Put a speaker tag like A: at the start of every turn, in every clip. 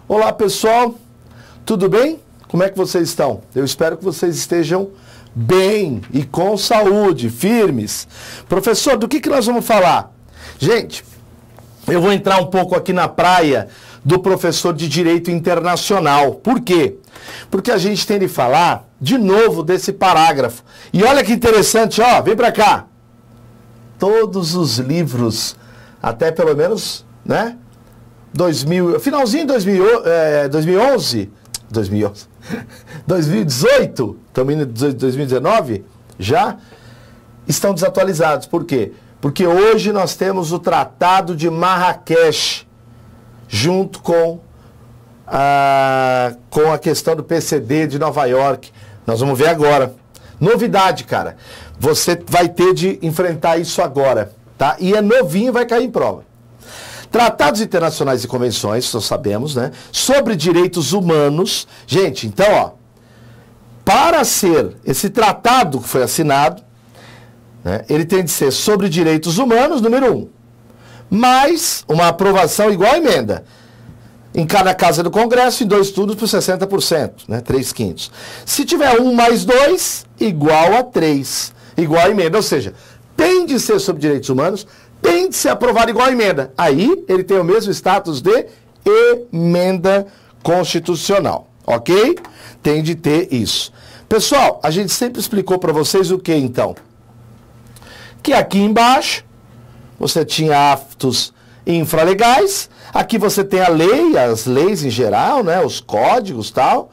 A: Olá pessoal, tudo bem? Como é que vocês estão? Eu espero que vocês estejam bem e com saúde, firmes. Professor, do que nós vamos falar? Gente, eu vou entrar um pouco aqui na praia do professor de Direito Internacional. Por quê? Porque a gente tem de falar de novo desse parágrafo. E olha que interessante, ó, vem pra cá. Todos os livros, até pelo menos, né? Finalzinho de 2011, 2018, estamos indo em 2019, já estão desatualizados. Por quê? Porque hoje nós temos o Tratado de Marrakech, junto com a questão do PCD de Nova York. Nós vamos ver agora. Novidade, cara. Você vai ter de enfrentar isso agora, tá? E é novinho, vai cair em prova. Tratados internacionais e convenções, nós sabemos, né? Sobre direitos humanos. Gente, então, ó, para ser esse tratado que foi assinado, né, ele tem de ser sobre direitos humanos, número 1. Mais uma aprovação igual a emenda. Em cada casa do Congresso, em 2 turnos por 60%, né? 3/5. Se tiver 1 mais 2, igual a 3. Igual a emenda. Ou seja, tem de ser sobre direitos humanos, tem de ser aprovado igual a emenda. Aí, ele tem o mesmo status de emenda constitucional. Ok? Tem de ter isso. Pessoal, a gente sempre explicou para vocês o que, então? Que aqui embaixo, você tinha atos infralegais. Aqui você tem a lei, as leis em geral, né? Os códigos e tal.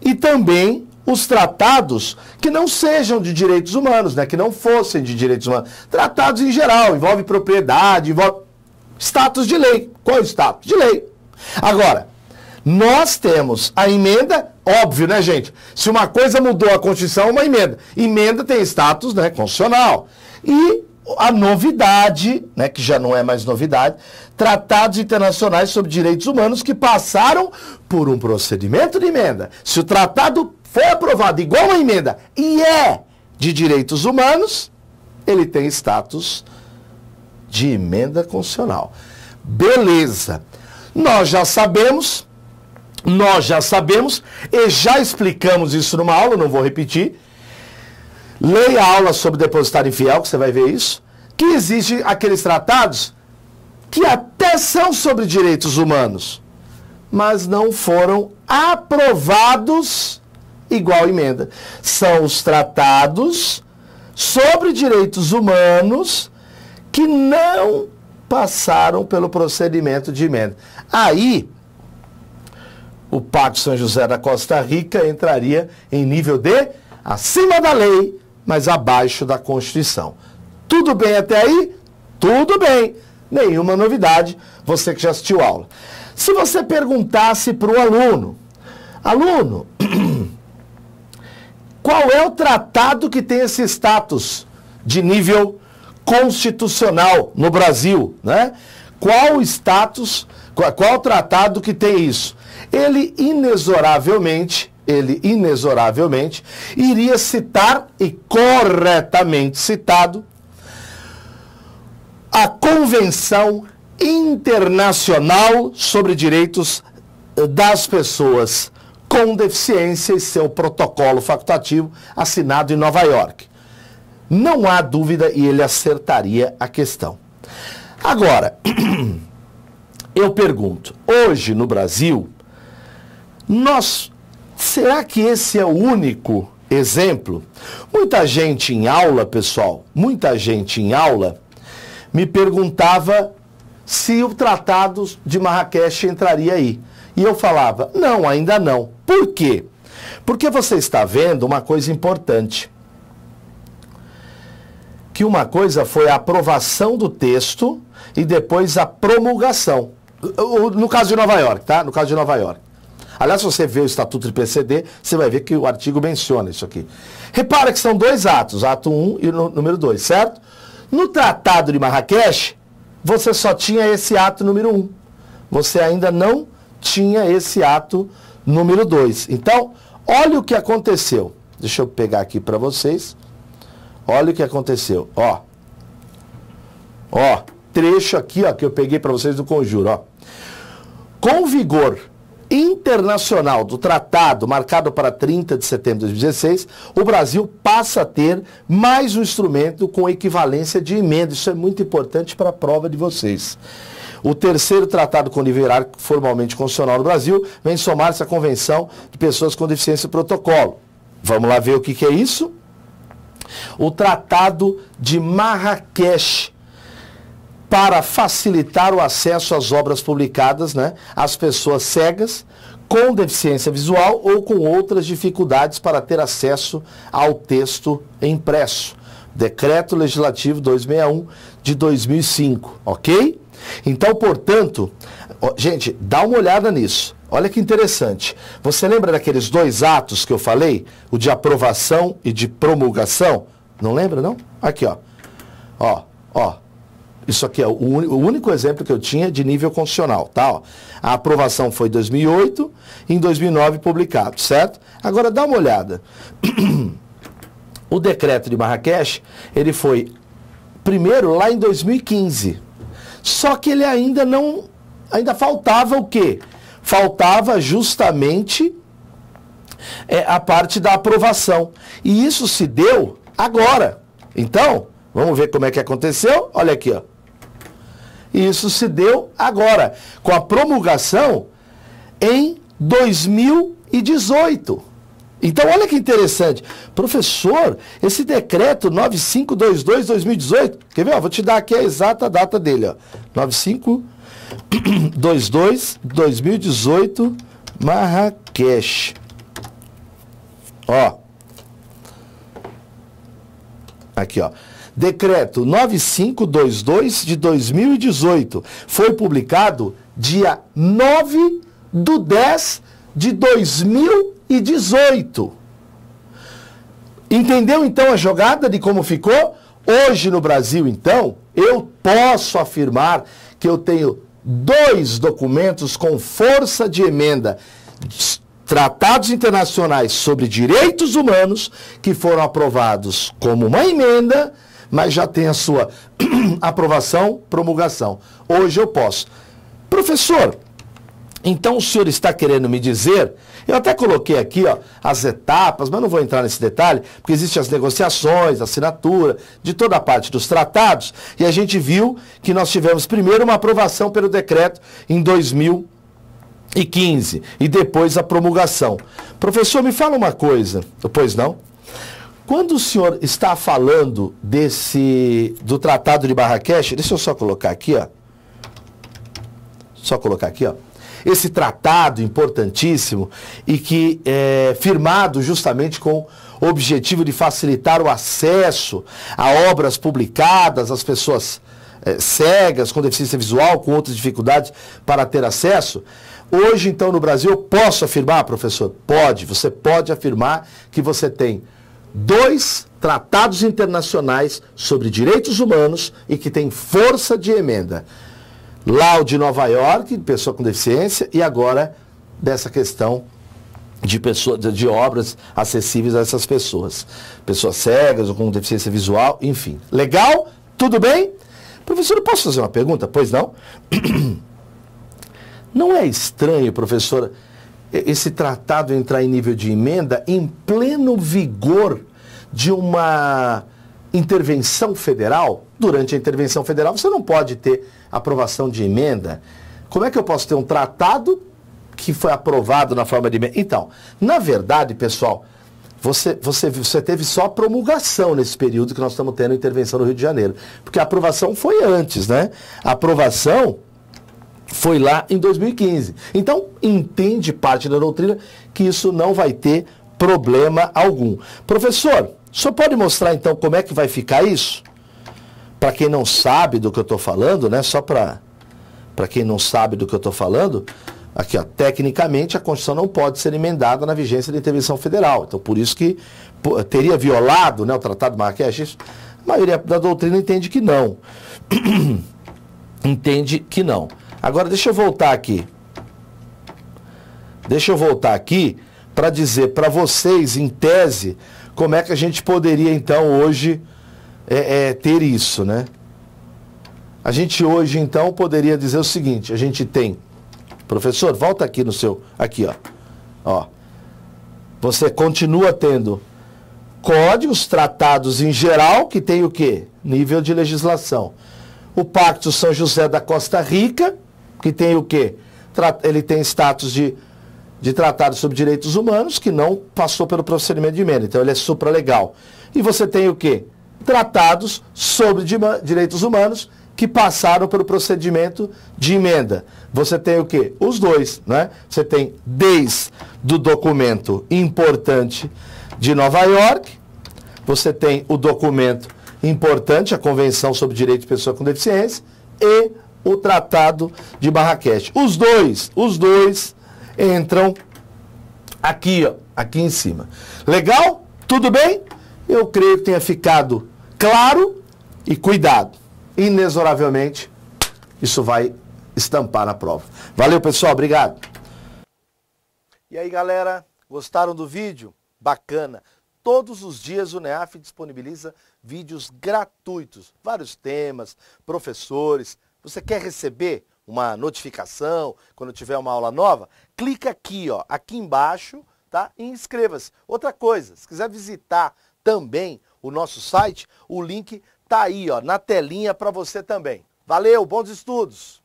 A: E também os tratados que não sejam de direitos humanos, né? Que não fossem de direitos humanos. Tratados em geral, envolve propriedade, envolve status de lei. Qual é o status? De lei. Agora, nós temos a emenda, óbvio, né, gente? Se uma coisa mudou a Constituição, uma emenda. Emenda tem status, né, constitucional. E a novidade, né, que já não é mais novidade, tratados internacionais sobre direitos humanos que passaram por um procedimento de emenda. Se o tratado foi aprovado igual a emenda e é de direitos humanos, ele tem status de emenda constitucional. Beleza. Nós já sabemos e já explicamos isso numa aula, não vou repetir. Leia a aula sobre depositário infiel, que você vai ver isso. Que existem aqueles tratados que até são sobre direitos humanos, mas não foram aprovados igual emenda. São os tratados sobre direitos humanos que não passaram pelo procedimento de emenda. Aí, o Pacto São José da Costa Rica entraria em nível de acima da lei, mas abaixo da Constituição. Tudo bem até aí? Tudo bem. Nenhuma novidade, você que já assistiu a aula. Se você perguntasse para o aluno, qual é o tratado que tem esse status de nível constitucional no Brasil, né? Qual o status, qual o tratado que tem isso? Ele inexoravelmente iria citar, e corretamente citado, a Convenção Internacional sobre Direitos das Pessoas com Deficiência e seu protocolo facultativo assinado em Nova York. Não há dúvida e ele acertaria a questão. Agora, eu pergunto, hoje no Brasil, será que esse é o único exemplo? Muita gente em aula, pessoal, me perguntava se o Tratado de Marrakech entraria aí. E eu falava, não, ainda não. Por quê? Porque você está vendo uma coisa importante. Que uma coisa foi a aprovação do texto e depois a promulgação. No caso de Nova York, tá? No caso de Nova York. Aliás, se você vê o Estatuto de PCD, você vai ver que o artigo menciona isso aqui. Repara que são 2 atos, ato 1 e o número 2, certo? No Tratado de Marrakech, você só tinha esse ato número 1. Você ainda não tinha esse ato número 2. Então, olha o que aconteceu. Deixa eu pegar aqui para vocês. Olha o que aconteceu. Ó, trecho aqui, ó, que eu peguei para vocês do conjuro, ó. Com vigor internacional do tratado, marcado para 30 de setembro de 2016, o Brasil passa a ter mais um instrumento com equivalência de emenda. Isso é muito importante para a prova de vocês. O terceiro tratado com nível hierárquico formalmente constitucional no Brasil vem somar-se à Convenção de Pessoas com Deficiência e Protocolo. Vamos lá ver o que é isso? O Tratado de Marrakech, para facilitar o acesso às obras publicadas, né, às pessoas cegas, com deficiência visual ou com outras dificuldades para ter acesso ao texto impresso. Decreto Legislativo 261 de 2005, ok? Então, portanto, gente, dá uma olhada nisso. Olha que interessante. Você lembra daqueles dois atos que eu falei? O de aprovação e de promulgação? Não lembra, não? Aqui, ó. Ó. Isso aqui é o único exemplo que eu tinha de nível constitucional, tá? Ó. A aprovação foi em 2008 e em 2009 publicado, certo? Agora dá uma olhada. O decreto de Marrakech, ele foi primeiro lá em 2015. Só que ele ainda faltava o quê? Faltava justamente a parte da aprovação. E isso se deu agora. Então, vamos ver como é que aconteceu? Olha aqui, ó. Isso se deu agora, com a promulgação em 2018. Então, olha que interessante. Professor, esse decreto 9522-2018, quer ver? Ó, vou te dar aqui a exata data dele, ó. 9522-2018, Marrakech. Ó. Aqui, ó. Decreto 9522 de 2018 foi publicado dia 9/10 de 2018. Entendeu então a jogada de como ficou? Hoje no Brasil, então, eu posso afirmar que eu tenho dois documentos com força de emenda, tratados internacionais sobre direitos humanos, que foram aprovados como uma emenda, mas já tem a sua aprovação, promulgação. Hoje eu posso. Professor, então o senhor está querendo me dizer, eu até coloquei aqui, ó, as etapas, mas não vou entrar nesse detalhe, porque existem as negociações, a assinatura, de toda a parte dos tratados, e a gente viu que nós tivemos primeiro uma aprovação pelo decreto em 2015 e depois a promulgação. Professor, me fala uma coisa, pois não? Quando o senhor está falando do Tratado de Marrakech, deixa eu só colocar aqui, ó. Esse tratado importantíssimo e que é firmado justamente com o objetivo de facilitar o acesso a obras publicadas, às pessoas cegas, com deficiência visual, com outras dificuldades para ter acesso. Hoje, então, no Brasil, eu posso afirmar, professor? Pode. Você pode afirmar que você tem dois tratados internacionais sobre direitos humanos e que tem força de emenda. Lá o de Nova York, de pessoa com deficiência, e agora dessa questão de obras acessíveis a essas pessoas. Pessoas cegas ou com deficiência visual, enfim. Legal? Tudo bem? Professor, eu posso fazer uma pergunta? Pois não? Não é estranho, professor, esse tratado entrar em nível de emenda em pleno vigor de uma intervenção federal? Durante a intervenção federal você não pode ter aprovação de emenda. Como é que eu posso ter um tratado que foi aprovado na forma de emenda? Então, na verdade, pessoal, você teve só a promulgação nesse período que nós estamos tendo intervenção no Rio de Janeiro. Porque a aprovação foi antes, né? A aprovação foi lá em 2015. Então, entende parte da doutrina que isso não vai ter problema algum. Professor, o senhor pode mostrar então como é que vai ficar isso? Para quem não sabe do que eu estou falando, né? Só para quem não sabe do que eu estou falando, aqui, ó, tecnicamente a Constituição não pode ser emendada na vigência da intervenção federal. Então, por isso que teria violado, né, o Tratado de Marrakech. A maioria da doutrina entende que não. Entende que não. Agora, deixa eu voltar aqui. Para dizer para vocês, em tese, como é que a gente poderia, então, hoje ter isso, né? A gente hoje, então, poderia dizer o seguinte: a gente tem Professor, volta aqui no seu... Aqui, ó. Você continua tendo códigos, tratados em geral, que tem o quê? Nível de legislação. O Pacto São José da Costa Rica, que tem o quê? Ele tem status de tratado sobre direitos humanos, que não passou pelo procedimento de emenda. Então ele é supralegal. E você tem o quê? Tratados sobre direitos humanos que passaram pelo procedimento de emenda. Você tem o quê? Os dois, né? Você tem desde o documento importante de Nova York, você tem o documento importante, a Convenção sobre Direitos de Pessoa com Deficiência, e o Tratado de Marrakech. Os dois entram aqui, ó, aqui em cima. Legal? Tudo bem? Eu creio que tenha ficado claro e cuidado. Inexoravelmente, isso vai estampar na prova. Valeu, pessoal. Obrigado. E aí, galera? Gostaram do vídeo? Bacana. Todos os dias o NEAF disponibiliza vídeos gratuitos. Vários temas, professores. Você quer receber uma notificação quando tiver uma aula nova? Clica aqui, ó, aqui embaixo, tá? E inscreva-se. Outra coisa, se quiser visitar também o nosso site, o link tá aí, ó, na telinha para você também. Valeu, bons estudos!